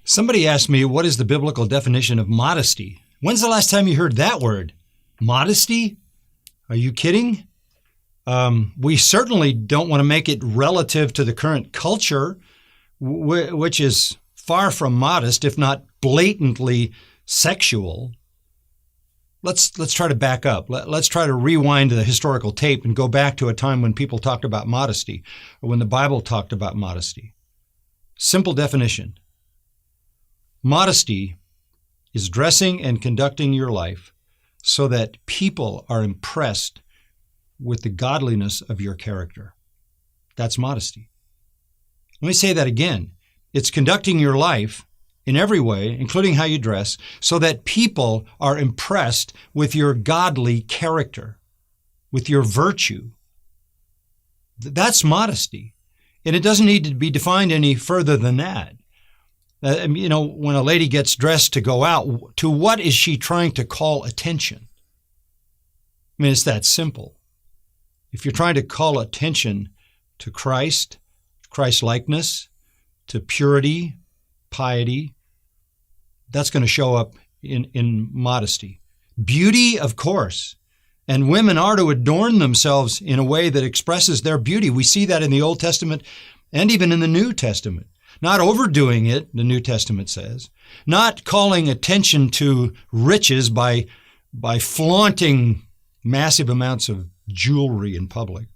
Somebody asked me, what is the biblical definition of modesty? When's the last time you heard that word? Modesty? Are you kidding? We certainly don't want to make it relative to the current culture, which is far from modest, if not blatantly sexual. Let's try to back up. Let's try to rewind the historical tape and go back to a time when people talked about modesty, or when the Bible talked about modesty. Simple definition. Modesty is dressing and conducting your life so that people are impressed with the godliness of your character. That's modesty. Let me say that again. It's conducting your life in every way, including how you dress, so that people are impressed with your godly character, with your virtue. That's modesty. And it doesn't need to be defined any further than that. When a lady gets dressed to go out, to what is she trying to call attention? I mean, it's that simple. If you're trying to call attention to Christ, Christ-likeness, to purity, piety, that's going to show up in modesty. Beauty, of course. And women are to adorn themselves in a way that expresses their beauty. We see that in the Old Testament and even in the New Testament. Not overdoing it, the New Testament says. Not calling attention to riches by flaunting massive amounts of jewelry in public,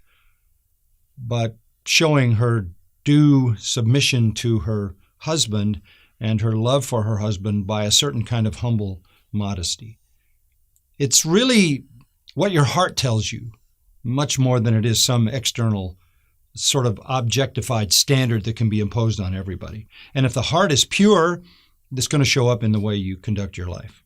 but showing her due submission to her husband and her love for her husband by a certain kind of humble modesty. It's really what your heart tells you, much more than it is some external sort of objectified standard that can be imposed on everybody. And if the heart is pure, it's going to show up in the way you conduct your life.